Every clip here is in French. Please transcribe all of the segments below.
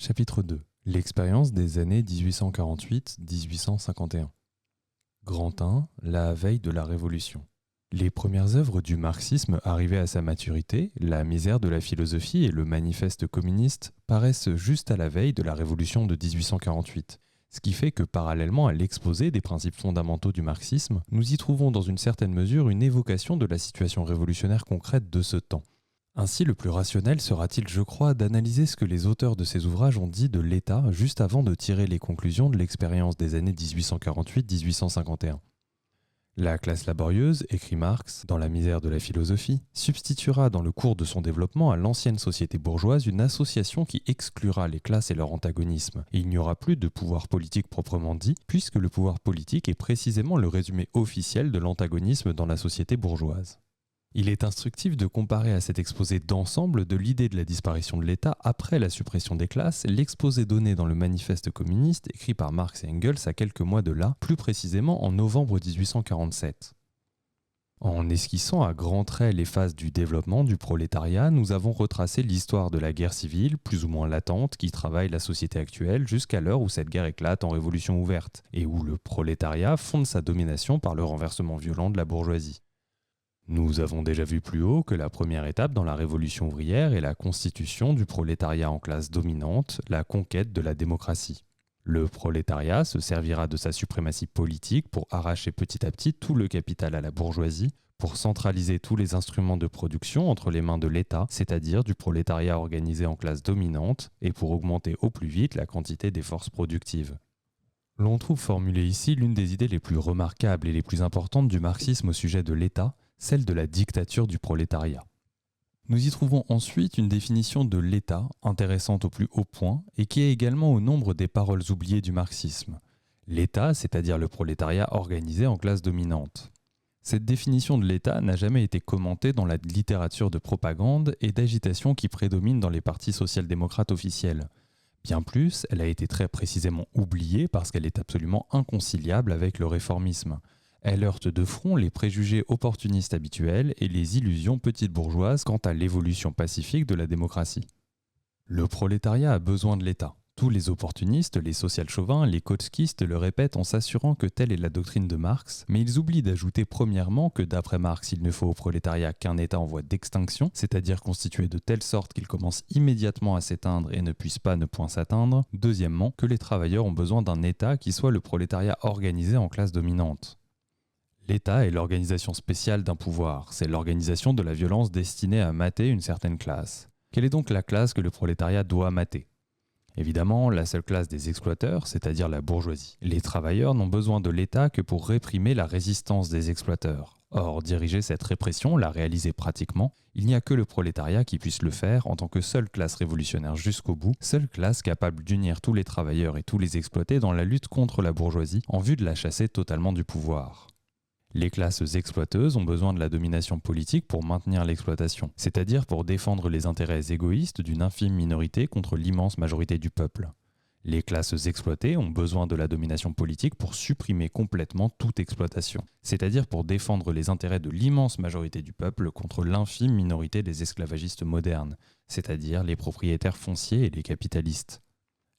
Chapitre 2. L'expérience des années 1848-1851. Grand 1. La veille de la Révolution. Les premières œuvres du marxisme arrivées à sa maturité, La misère de la philosophie et le manifeste communiste, paraissent juste à la veille de la Révolution de 1848. Ce qui fait que parallèlement à l'exposé des principes fondamentaux du marxisme, nous y trouvons dans une certaine mesure une évocation de la situation révolutionnaire concrète de ce temps. Ainsi, le plus rationnel sera-t-il, je crois, d'analyser ce que les auteurs de ces ouvrages ont dit de l'État juste avant de tirer les conclusions de l'expérience des années 1848-1851. La classe laborieuse, écrit Marx, dans La misère de la philosophie, substituera dans le cours de son développement à l'ancienne société bourgeoise une association qui exclura les classes et leur antagonisme, et il n'y aura plus de pouvoir politique proprement dit, puisque le pouvoir politique est précisément le résumé officiel de l'antagonisme dans la société bourgeoise. Il est instructif de comparer à cet exposé d'ensemble de l'idée de la disparition de l'État après la suppression des classes l'exposé donné dans le manifeste communiste écrit par Marx et Engels à quelques mois de là, plus précisément en novembre 1847. En esquissant à grands traits les phases du développement du prolétariat, nous avons retracé l'histoire de la guerre civile, plus ou moins latente, qui travaille la société actuelle jusqu'à l'heure où cette guerre éclate en révolution ouverte, et où le prolétariat fonde sa domination par le renversement violent de la bourgeoisie. Nous avons déjà vu plus haut que la première étape dans la révolution ouvrière est la constitution du prolétariat en classe dominante, la conquête de la démocratie. Le prolétariat se servira de sa suprématie politique pour arracher petit à petit tout le capital à la bourgeoisie, pour centraliser tous les instruments de production entre les mains de l'État, c'est-à-dire du prolétariat organisé en classe dominante, et pour augmenter au plus vite la quantité des forces productives. L'on trouve formulée ici l'une des idées les plus remarquables et les plus importantes du marxisme au sujet de l'État, celle de la dictature du prolétariat. Nous y trouvons ensuite une définition de l'État intéressante au plus haut point et qui est également au nombre des paroles oubliées du marxisme. L'État, c'est-à-dire le prolétariat organisé en classe dominante. Cette définition de l'État n'a jamais été commentée dans la littérature de propagande et d'agitation qui prédomine dans les partis social-démocrates officiels. Bien plus, elle a été très précisément oubliée parce qu'elle est absolument inconciliable avec le réformisme. Elle heurte de front les préjugés opportunistes habituels et les illusions petites bourgeoises quant à l'évolution pacifique de la démocratie. Le prolétariat a besoin de l'État. Tous les opportunistes, les social-chauvins, les kotskistes le répètent en s'assurant que telle est la doctrine de Marx, mais ils oublient d'ajouter premièrement que d'après Marx, il ne faut au prolétariat qu'un État en voie d'extinction, c'est-à-dire constitué de telle sorte qu'il commence immédiatement à s'éteindre et ne puisse pas ne point s'atteindre. Deuxièmement, que les travailleurs ont besoin d'un État qui soit le prolétariat organisé en classe dominante. L'État est l'organisation spéciale d'un pouvoir, c'est l'organisation de la violence destinée à mater une certaine classe. Quelle est donc la classe que le prolétariat doit mater ? Évidemment, la seule classe des exploiteurs, c'est-à-dire la bourgeoisie. Les travailleurs n'ont besoin de l'État que pour réprimer la résistance des exploiteurs. Or, diriger cette répression, la réaliser pratiquement, il n'y a que le prolétariat qui puisse le faire en tant que seule classe révolutionnaire jusqu'au bout, seule classe capable d'unir tous les travailleurs et tous les exploités dans la lutte contre la bourgeoisie en vue de la chasser totalement du pouvoir. Les classes exploiteuses ont besoin de la domination politique pour maintenir l'exploitation, c'est-à-dire pour défendre les intérêts égoïstes d'une infime minorité contre l'immense majorité du peuple. Les classes exploitées ont besoin de la domination politique pour supprimer complètement toute exploitation, c'est-à-dire pour défendre les intérêts de l'immense majorité du peuple contre l'infime minorité des esclavagistes modernes, c'est-à-dire les propriétaires fonciers et les capitalistes.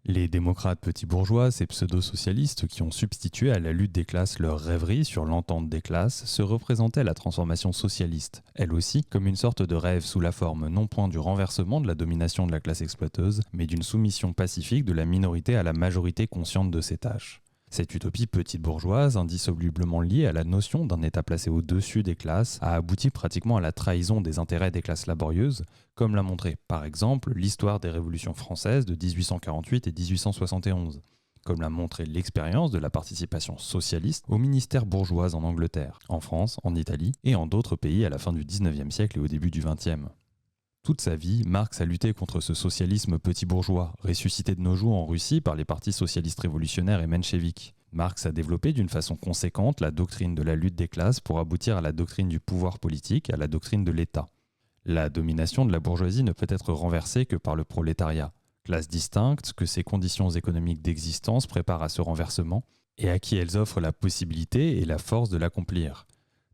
Les démocrates petits bourgeois, ces pseudo-socialistes qui ont substitué à la lutte des classes leur rêverie sur l'entente des classes, se représentaient la transformation socialiste, elle aussi comme une sorte de rêve sous la forme non point du renversement de la domination de la classe exploiteuse, mais d'une soumission pacifique de la minorité à la majorité consciente de ses tâches. Cette utopie petite bourgeoise, indissolublement liée à la notion d'un État placé au-dessus des classes, a abouti pratiquement à la trahison des intérêts des classes laborieuses, comme l'a montré par exemple l'histoire des révolutions françaises de 1848 et 1871, comme l'a montré l'expérience de la participation socialiste au ministère bourgeoise en Angleterre, en France, en Italie et en d'autres pays à la fin du XIXe siècle et au début du XXe. Toute sa vie, Marx a lutté contre ce socialisme petit bourgeois, ressuscité de nos jours en Russie par les partis socialistes révolutionnaires et mencheviks. Marx a développé d'une façon conséquente la doctrine de la lutte des classes pour aboutir à la doctrine du pouvoir politique, à la doctrine de l'État. La domination de la bourgeoisie ne peut être renversée que par le prolétariat, classe distincte que ses conditions économiques d'existence préparent à ce renversement et à qui elles offrent la possibilité et la force de l'accomplir.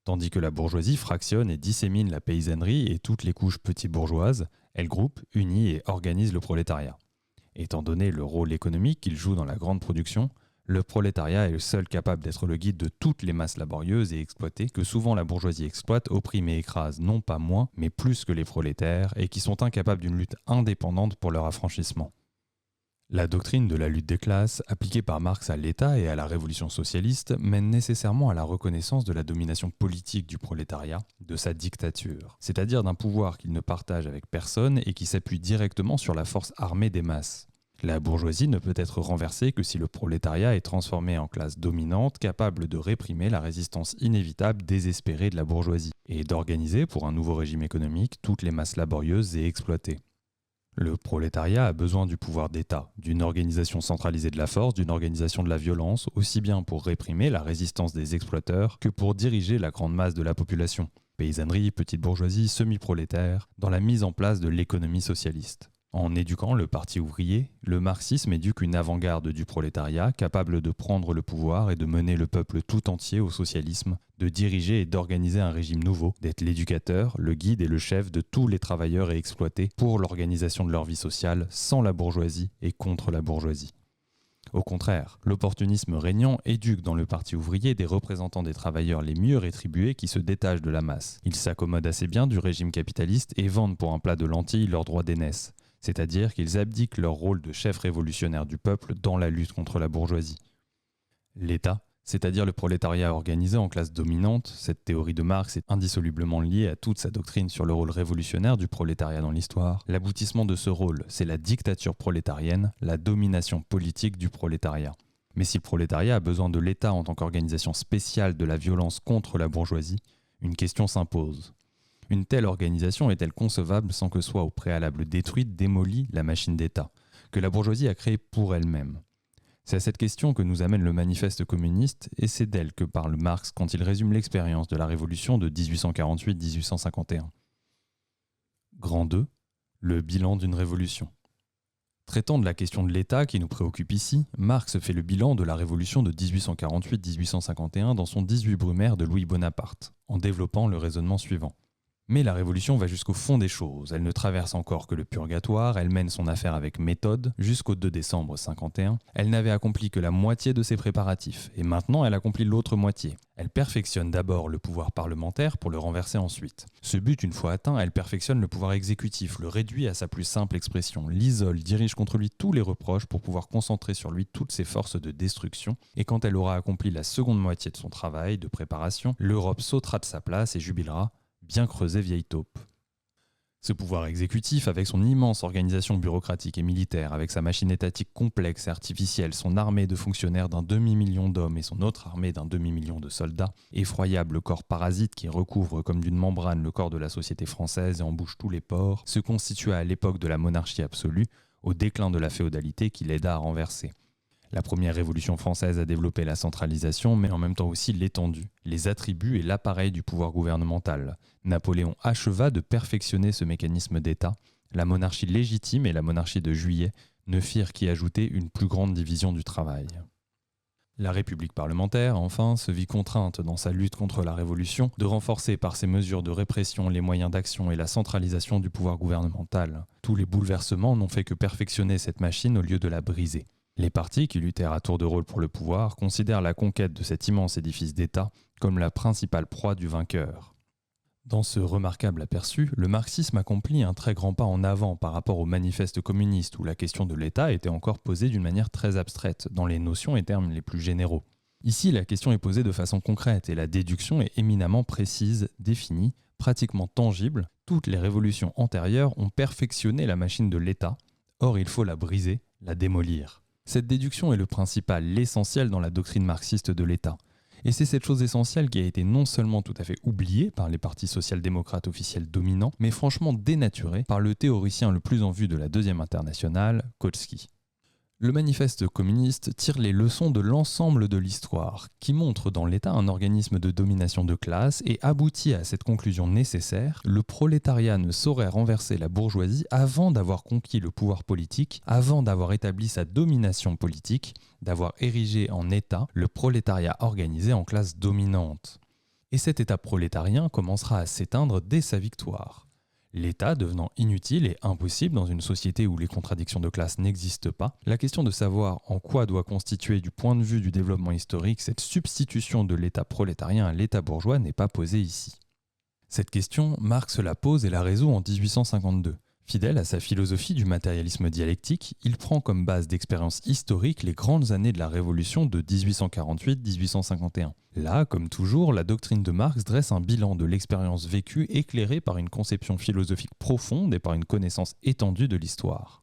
Tandis que la bourgeoisie fractionne et dissémine la paysannerie et toutes les couches petites bourgeoises, elle groupe, unit et organise le prolétariat. Étant donné le rôle économique qu'il joue dans la grande production, le prolétariat est le seul capable d'être le guide de toutes les masses laborieuses et exploitées que souvent la bourgeoisie exploite, opprime et écrase non pas moins, mais plus que les prolétaires et qui sont incapables d'une lutte indépendante pour leur affranchissement. La doctrine de la lutte des classes, appliquée par Marx à l'État et à la révolution socialiste, mène nécessairement à la reconnaissance de la domination politique du prolétariat, de sa dictature, c'est-à-dire d'un pouvoir qu'il ne partage avec personne et qui s'appuie directement sur la force armée des masses. La bourgeoisie ne peut être renversée que si le prolétariat est transformé en classe dominante capable de réprimer la résistance inévitable désespérée de la bourgeoisie et d'organiser pour un nouveau régime économique toutes les masses laborieuses et exploitées. Le prolétariat a besoin du pouvoir d'État, d'une organisation centralisée de la force, d'une organisation de la violence, aussi bien pour réprimer la résistance des exploiteurs que pour diriger la grande masse de la population, paysannerie, petite bourgeoisie, semi-prolétaire, dans la mise en place de l'économie socialiste. En éduquant le parti ouvrier, le marxisme éduque une avant-garde du prolétariat capable de prendre le pouvoir et de mener le peuple tout entier au socialisme, de diriger et d'organiser un régime nouveau, d'être l'éducateur, le guide et le chef de tous les travailleurs et exploités pour l'organisation de leur vie sociale sans la bourgeoisie et contre la bourgeoisie. Au contraire, l'opportunisme régnant éduque dans le parti ouvrier des représentants des travailleurs les mieux rétribués qui se détachent de la masse. Ils s'accommodent assez bien du régime capitaliste et vendent pour un plat de lentilles leurs droits d'aînesse, c'est-à-dire qu'ils abdiquent leur rôle de chef révolutionnaire du peuple dans la lutte contre la bourgeoisie. L'État, c'est-à-dire le prolétariat organisé en classe dominante, cette théorie de Marx est indissolublement liée à toute sa doctrine sur le rôle révolutionnaire du prolétariat dans l'histoire. L'aboutissement de ce rôle, c'est la dictature prolétarienne, la domination politique du prolétariat. Mais si le prolétariat a besoin de l'État en tant qu'organisation spéciale de la violence contre la bourgeoisie, une question s'impose. Une telle organisation est-elle concevable sans que soit au préalable détruite, démolie la machine d'État, que la bourgeoisie a créée pour elle-même? C'est à cette question que nous amène le manifeste communiste, et c'est d'elle que parle Marx quand il résume l'expérience de la révolution de 1848-1851. Grand 2. Le bilan d'une révolution. Traitant de la question de l'État qui nous préoccupe ici, Marx fait le bilan de la révolution de 1848-1851 dans son 18 Brumaire de Louis Bonaparte, en développant le raisonnement suivant. Mais la révolution va jusqu'au fond des choses, elle ne traverse encore que le purgatoire, elle mène son affaire avec méthode, jusqu'au 2 décembre 51, elle n'avait accompli que la moitié de ses préparatifs, et maintenant elle accomplit l'autre moitié. Elle perfectionne d'abord le pouvoir parlementaire pour le renverser ensuite. Ce but une fois atteint, elle perfectionne le pouvoir exécutif, le réduit à sa plus simple expression, l'isole, dirige contre lui tous les reproches pour pouvoir concentrer sur lui toutes ses forces de destruction, et quand elle aura accompli la seconde moitié de son travail de préparation, l'Europe sautera de sa place et jubilera « Bien creusé, vieille taupe ». Ce pouvoir exécutif, avec son immense organisation bureaucratique et militaire, avec sa machine étatique complexe et artificielle, son armée de fonctionnaires d'un demi-million d'hommes et son autre armée d'un demi-million de soldats, effroyable corps parasite qui recouvre comme d'une membrane le corps de la société française et en bouche tous les pores, se constitua à l'époque de la monarchie absolue, au déclin de la féodalité qui l'aida à renverser. La première révolution française a développé la centralisation, mais en même temps aussi l'étendue, les attributs et l'appareil du pouvoir gouvernemental. Napoléon acheva de perfectionner ce mécanisme d'État. La monarchie légitime et la monarchie de Juillet ne firent qu'y ajouter une plus grande division du travail. La République parlementaire, enfin, se vit contrainte dans sa lutte contre la Révolution de renforcer par ses mesures de répression les moyens d'action et la centralisation du pouvoir gouvernemental. Tous les bouleversements n'ont fait que perfectionner cette machine au lieu de la briser. Les partis qui luttèrent à tour de rôle pour le pouvoir considèrent la conquête de cet immense édifice d'État comme la principale proie du vainqueur. Dans ce remarquable aperçu, le marxisme accomplit un très grand pas en avant par rapport au manifeste communiste où la question de l'État était encore posée d'une manière très abstraite, dans les notions et termes les plus généraux. Ici, la question est posée de façon concrète et la déduction est éminemment précise, définie, pratiquement tangible. Toutes les révolutions antérieures ont perfectionné la machine de l'État, or il faut la briser, la démolir. Cette déduction est le principal, l'essentiel dans la doctrine marxiste de l'État. Et c'est cette chose essentielle qui a été non seulement tout à fait oubliée par les partis social-démocrates officiels dominants, mais franchement dénaturée par le théoricien le plus en vue de la Deuxième Internationale, Kautsky. Le manifeste communiste tire les leçons de l'ensemble de l'histoire, qui montre dans l'État un organisme de domination de classe et aboutit à cette conclusion nécessaire: le prolétariat ne saurait renverser la bourgeoisie avant d'avoir conquis le pouvoir politique, avant d'avoir établi sa domination politique, d'avoir érigé en État le prolétariat organisé en classe dominante. Et cet État prolétarien commencera à s'éteindre dès sa victoire. L'État devenant inutile et impossible dans une société où les contradictions de classe n'existent pas, la question de savoir en quoi doit constituer du point de vue du développement historique cette substitution de l'État prolétarien à l'État bourgeois n'est pas posée ici. Cette question, Marx la pose et la résout en 1852. Fidèle à sa philosophie du matérialisme dialectique, il prend comme base d'expérience historique les grandes années de la Révolution de 1848-1851. Là, comme toujours, la doctrine de Marx dresse un bilan de l'expérience vécue éclairée par une conception philosophique profonde et par une connaissance étendue de l'histoire.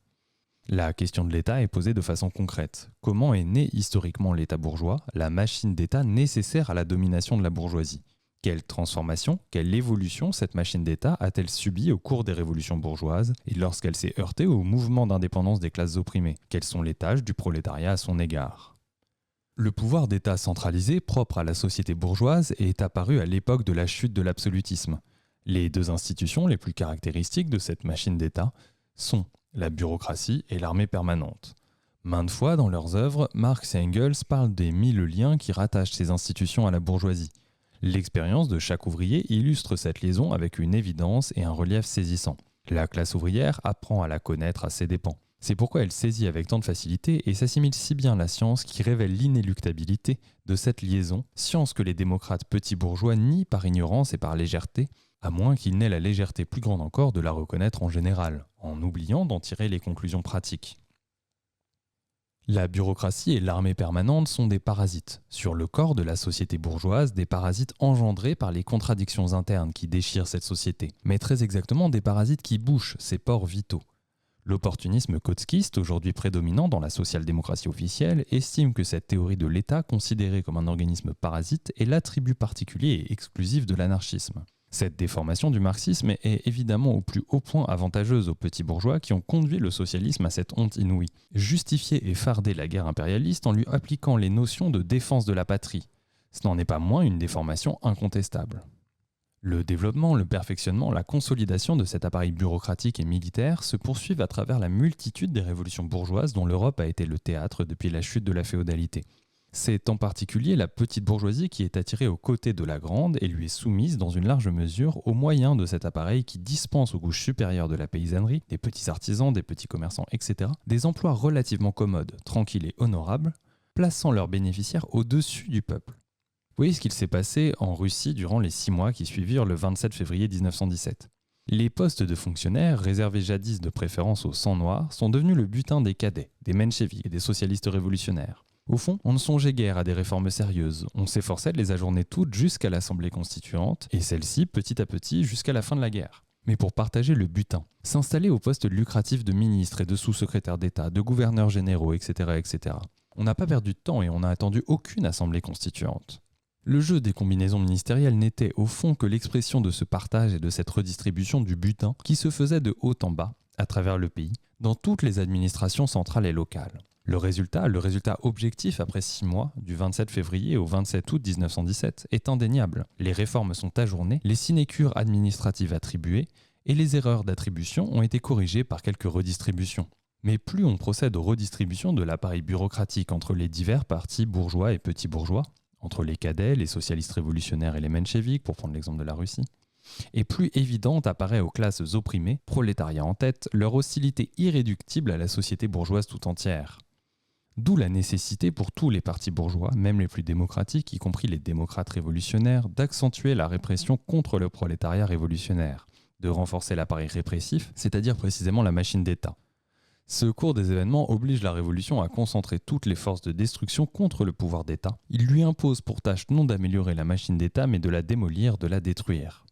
La question de l'État est posée de façon concrète. Comment est né historiquement l'État bourgeois, la machine d'État nécessaire à la domination de la bourgeoisie ? Quelle transformation, quelle évolution cette machine d'État a-t-elle subi au cours des révolutions bourgeoises et lorsqu'elle s'est heurtée au mouvement d'indépendance des classes opprimées? Quelles sont les tâches du prolétariat à son égard? Le pouvoir d'État centralisé, propre à la société bourgeoise, est apparu à l'époque de la chute de l'absolutisme. Les deux institutions les plus caractéristiques de cette machine d'État sont la bureaucratie et l'armée permanente. Maintes fois dans leurs œuvres, Marx et Engels parlent des 1000 liens qui rattachent ces institutions à la bourgeoisie. L'expérience de chaque ouvrier illustre cette liaison avec une évidence et un relief saisissant. La classe ouvrière apprend à la connaître à ses dépens. C'est pourquoi elle saisit avec tant de facilité et s'assimile si bien la science qui révèle l'inéluctabilité de cette liaison, science que les démocrates petits bourgeois nient par ignorance et par légèreté, à moins qu'ils n'aient la légèreté plus grande encore de la reconnaître en général, en oubliant d'en tirer les conclusions pratiques. La bureaucratie et l'armée permanente sont des parasites. Sur le corps de la société bourgeoise, des parasites engendrés par les contradictions internes qui déchirent cette société, mais très exactement des parasites qui bouchent ses pores vitaux. L'opportunisme kotskiste, aujourd'hui prédominant dans la social-démocratie officielle, estime que cette théorie de l'État, considérée comme un organisme parasite, est l'attribut particulier et exclusif de l'anarchisme. Cette déformation du marxisme est évidemment au plus haut point avantageuse aux petits bourgeois qui ont conduit le socialisme à cette honte inouïe. Justifier et farder la guerre impérialiste en lui appliquant les notions de défense de la patrie. Ce n'en est pas moins une déformation incontestable. Le développement, le perfectionnement, la consolidation de cet appareil bureaucratique et militaire se poursuivent à travers la multitude des révolutions bourgeoises dont l'Europe a été le théâtre depuis la chute de la féodalité. C'est en particulier la petite bourgeoisie qui est attirée aux côtés de la grande et lui est soumise dans une large mesure au moyen de cet appareil qui dispense aux couches supérieures de la paysannerie, des petits artisans, des petits commerçants, etc., des emplois relativement commodes, tranquilles et honorables, plaçant leurs bénéficiaires au-dessus du peuple. Vous voyez ce qu'il s'est passé en Russie durant les 6 mois qui suivirent le 27 février 1917. Les postes de fonctionnaires, réservés jadis de préférence aux sangs noirs, sont devenus le butin des cadets, des mencheviks et des socialistes révolutionnaires. Au fond, on ne songeait guère à des réformes sérieuses, on s'efforçait de les ajourner toutes jusqu'à l'Assemblée constituante, et celle-ci petit à petit jusqu'à la fin de la guerre. Mais pour partager le butin, s'installer au poste lucratif de ministre et de sous-secrétaire d'État, de gouverneurs généraux, etc., etc. On n'a pas perdu de temps et on n'a attendu aucune Assemblée constituante. Le jeu des combinaisons ministérielles n'était au fond que l'expression de ce partage et de cette redistribution du butin qui se faisait de haut en bas, à travers le pays, dans toutes les administrations centrales et locales. Le résultat objectif après 6 mois, du 27 février au 27 août 1917, est indéniable. Les réformes sont ajournées, les sinécures administratives attribuées, et les erreurs d'attribution ont été corrigées par quelques redistributions. Mais plus on procède aux redistributions de l'appareil bureaucratique entre les divers partis bourgeois et petits bourgeois, entre les cadets, les socialistes révolutionnaires et les mencheviks, pour prendre l'exemple de la Russie, et plus évidente apparaît aux classes opprimées, prolétariat en tête, leur hostilité irréductible à la société bourgeoise tout entière. D'où la nécessité pour tous les partis bourgeois, même les plus démocratiques, y compris les démocrates révolutionnaires, d'accentuer la répression contre le prolétariat révolutionnaire, de renforcer l'appareil répressif, c'est-à-dire précisément la machine d'État. Ce cours des événements oblige la Révolution à concentrer toutes les forces de destruction contre le pouvoir d'État. Il lui impose pour tâche non d'améliorer la machine d'État, mais de la démolir, de la détruire.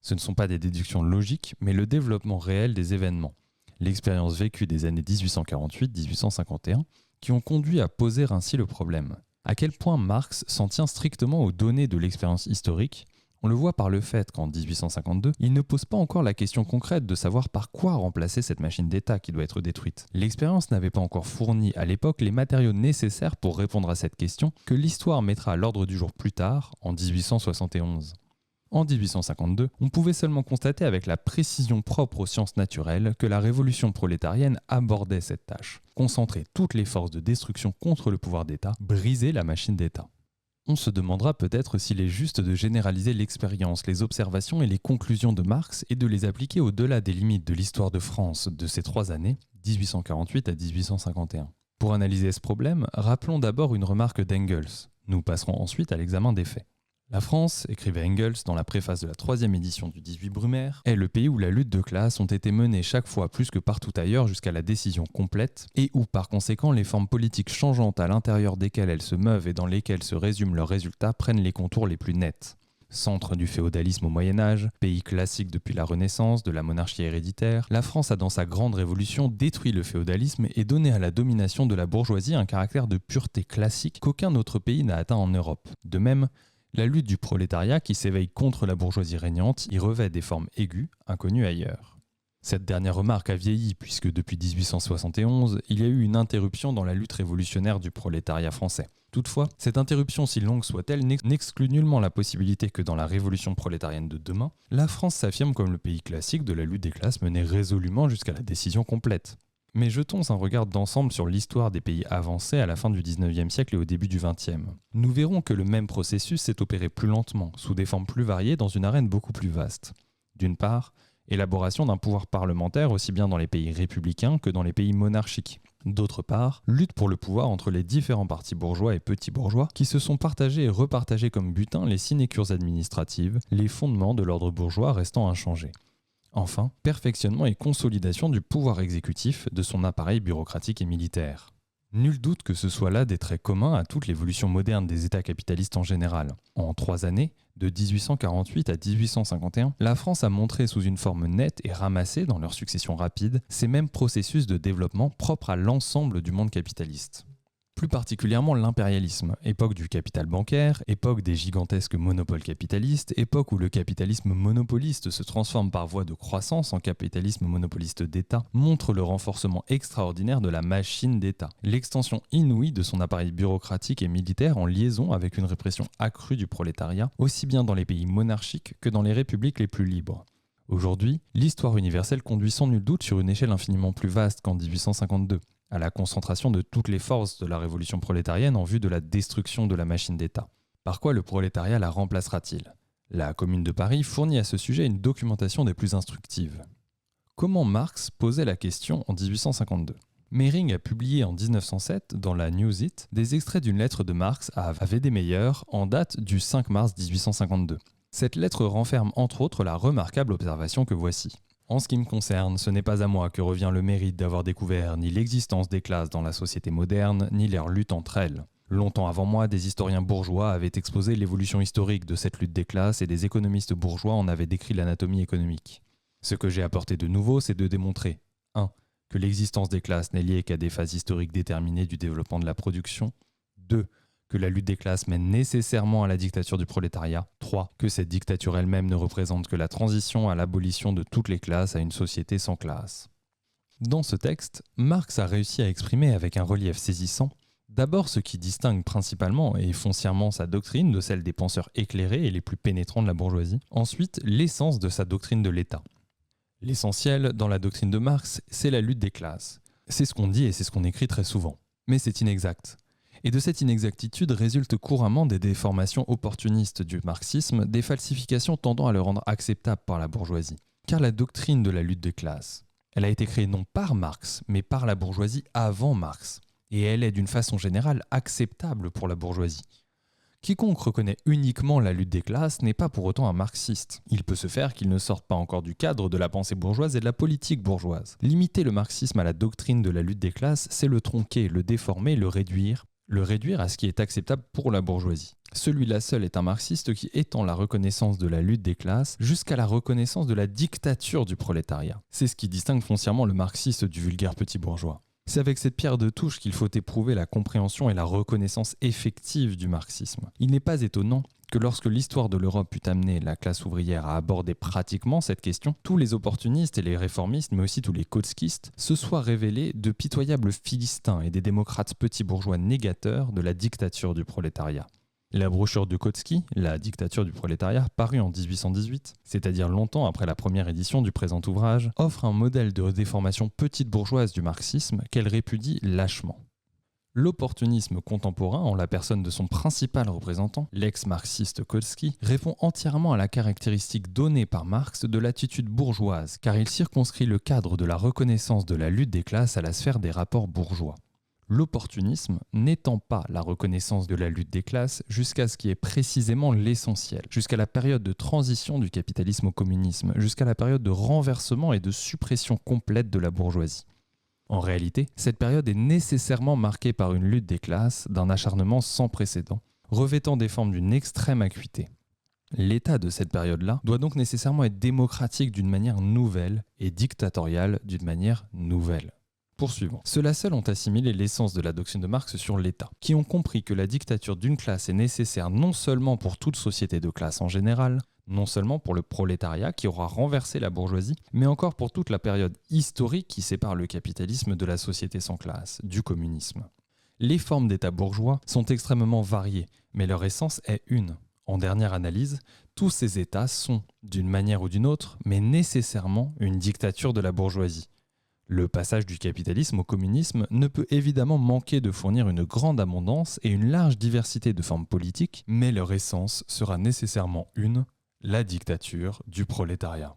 Ce ne sont pas des déductions logiques, mais le développement réel des événements. L'expérience vécue des années 1848-1851, qui ont conduit à poser ainsi le problème. À quel point Marx s'en tient strictement aux données de l'expérience historique, on le voit par le fait qu'en 1852, il ne pose pas encore la question concrète de savoir par quoi remplacer cette machine d'État qui doit être détruite. L'expérience n'avait pas encore fourni à l'époque les matériaux nécessaires pour répondre à cette question que l'histoire mettra à l'ordre du jour plus tard, en 1871. En 1852, on pouvait seulement constater avec la précision propre aux sciences naturelles que la révolution prolétarienne abordait cette tâche. Concentrer toutes les forces de destruction contre le pouvoir d'État, briser la machine d'État. On se demandera peut-être s'il est juste de généraliser l'expérience, les observations et les conclusions de Marx et de les appliquer au-delà des limites de l'histoire de France de ces 3 années, 1848 à 1851. Pour analyser ce problème, rappelons d'abord une remarque d'Engels. Nous passerons ensuite à l'examen des faits. La France, écrivait Engels dans la préface de la 3e édition du 18 Brumaire, est le pays où la lutte de classes ont été menées chaque fois plus que partout ailleurs jusqu'à la décision complète et où par conséquent les formes politiques changeantes à l'intérieur desquelles elles se meuvent et dans lesquelles se résument leurs résultats prennent les contours les plus nets. Centre du féodalisme au Moyen-Âge, pays classique depuis la Renaissance, de la monarchie héréditaire, la France a dans sa grande révolution détruit le féodalisme et donné à la domination de la bourgeoisie un caractère de pureté classique qu'aucun autre pays n'a atteint en Europe. De même, la lutte du prolétariat qui s'éveille contre la bourgeoisie régnante y revêt des formes aiguës, inconnues ailleurs. Cette dernière remarque a vieilli puisque depuis 1871, il y a eu une interruption dans la lutte révolutionnaire du prolétariat français. Toutefois, cette interruption, si longue soit-elle, n'exclut nullement la possibilité que dans la révolution prolétarienne de demain, la France s'affirme comme le pays classique de la lutte des classes menée résolument jusqu'à la décision complète. Mais jetons un regard d'ensemble sur l'histoire des pays avancés à la fin du 19e siècle et au début du 20e. Nous verrons que le même processus s'est opéré plus lentement, sous des formes plus variées dans une arène beaucoup plus vaste. D'une part, élaboration d'un pouvoir parlementaire aussi bien dans les pays républicains que dans les pays monarchiques. D'autre part, lutte pour le pouvoir entre les différents partis bourgeois et petits bourgeois qui se sont partagés et repartagés comme butin les sinécures administratives, les fondements de l'ordre bourgeois restant inchangés. Enfin, perfectionnement et consolidation du pouvoir exécutif de son appareil bureaucratique et militaire. Nul doute que ce soit là des traits communs à toute l'évolution moderne des États capitalistes en général. En 3 années, de 1848 à 1851, la France a montré sous une forme nette et ramassée dans leur succession rapide ces mêmes processus de développement propres à l'ensemble du monde capitaliste. Plus particulièrement l'impérialisme, époque du capital bancaire, époque des gigantesques monopoles capitalistes, époque où le capitalisme monopoliste se transforme par voie de croissance en capitalisme monopoliste d'État, montre le renforcement extraordinaire de la machine d'État, l'extension inouïe de son appareil bureaucratique et militaire en liaison avec une répression accrue du prolétariat, aussi bien dans les pays monarchiques que dans les républiques les plus libres. Aujourd'hui, l'histoire universelle conduit sans nul doute sur une échelle infiniment plus vaste qu'en 1852. À la concentration de toutes les forces de la révolution prolétarienne en vue de la destruction de la machine d'État. Par quoi le prolétariat la remplacera-t-il ? La Commune de Paris fournit à ce sujet une documentation des plus instructives. Comment Marx posait la question en 1852 ? Mehring a publié en 1907, dans la Newsite, des extraits d'une lettre de Marx à Wedemeyer en date du 5 mars 1852. Cette lettre renferme entre autres la remarquable observation que voici. En ce qui me concerne, ce n'est pas à moi que revient le mérite d'avoir découvert ni l'existence des classes dans la société moderne, ni leur lutte entre elles. Longtemps avant moi, des historiens bourgeois avaient exposé l'évolution historique de cette lutte des classes et des économistes bourgeois en avaient décrit l'anatomie économique. Ce que j'ai apporté de nouveau, c'est de démontrer 1. Que l'existence des classes n'est liée qu'à des phases historiques déterminées du développement de la production. 2. Que la lutte des classes mène nécessairement à la dictature du prolétariat. 3. Que cette dictature elle-même ne représente que la transition à l'abolition de toutes les classes à une société sans classe. Dans ce texte, Marx a réussi à exprimer avec un relief saisissant d'abord ce qui distingue principalement et foncièrement sa doctrine de celle des penseurs éclairés et les plus pénétrants de la bourgeoisie. Ensuite, l'essence de sa doctrine de l'État. L'essentiel dans la doctrine de Marx, c'est la lutte des classes. C'est ce qu'on dit et c'est ce qu'on écrit très souvent. Mais c'est inexact. Et de cette inexactitude résultent couramment des déformations opportunistes du marxisme, des falsifications tendant à le rendre acceptable par la bourgeoisie. Car la doctrine de la lutte des classes, elle a été créée non par Marx, mais par la bourgeoisie avant Marx. Et elle est d'une façon générale acceptable pour la bourgeoisie. Quiconque reconnaît uniquement la lutte des classes n'est pas pour autant un marxiste. Il peut se faire qu'il ne sorte pas encore du cadre de la pensée bourgeoise et de la politique bourgeoise. Limiter le marxisme à la doctrine de la lutte des classes, c'est le tronquer, le déformer, le réduire à ce qui est acceptable pour la bourgeoisie. Celui-là seul est un marxiste qui étend la reconnaissance de la lutte des classes jusqu'à la reconnaissance de la dictature du prolétariat. C'est ce qui distingue foncièrement le marxiste du vulgaire petit bourgeois. C'est avec cette pierre de touche qu'il faut éprouver la compréhension et la reconnaissance effective du marxisme. Il n'est pas étonnant que lorsque l'histoire de l'Europe eut amené la classe ouvrière à aborder pratiquement cette question, tous les opportunistes et les réformistes, mais aussi tous les kotskistes, se soient révélés de pitoyables philistins et des démocrates petits bourgeois négateurs de la dictature du prolétariat. La brochure de Kautsky, La dictature du prolétariat, parue en 1818, c'est-à-dire longtemps après la première édition du présent ouvrage, offre un modèle de déformation petite bourgeoise du marxisme qu'elle répudie lâchement. L'opportunisme contemporain, en la personne de son principal représentant, l'ex-marxiste Kautsky, répond entièrement à la caractéristique donnée par Marx de l'attitude bourgeoise, car il circonscrit le cadre de la reconnaissance de la lutte des classes à la sphère des rapports bourgeois. L'opportunisme n'étend pas la reconnaissance de la lutte des classes jusqu'à ce qui est précisément l'essentiel, jusqu'à la période de transition du capitalisme au communisme, jusqu'à la période de renversement et de suppression complète de la bourgeoisie. En réalité, cette période est nécessairement marquée par une lutte des classes, d'un acharnement sans précédent, revêtant des formes d'une extrême acuité. L'état de cette période-là doit donc nécessairement être démocratique d'une manière nouvelle et dictatorial d'une manière nouvelle. Poursuivons. Ceux-là seuls ont assimilé l'essence de la doctrine de Marx sur l'État, qui ont compris que la dictature d'une classe est nécessaire non seulement pour toute société de classe en général, non seulement pour le prolétariat qui aura renversé la bourgeoisie, mais encore pour toute la période historique qui sépare le capitalisme de la société sans classe, du communisme. Les formes d'État bourgeois sont extrêmement variées, mais leur essence est une. En dernière analyse, tous ces États sont, d'une manière ou d'une autre, mais nécessairement une dictature de la bourgeoisie. Le passage du capitalisme au communisme ne peut évidemment manquer de fournir une grande abondance et une large diversité de formes politiques, mais leur essence sera nécessairement une, la dictature du prolétariat.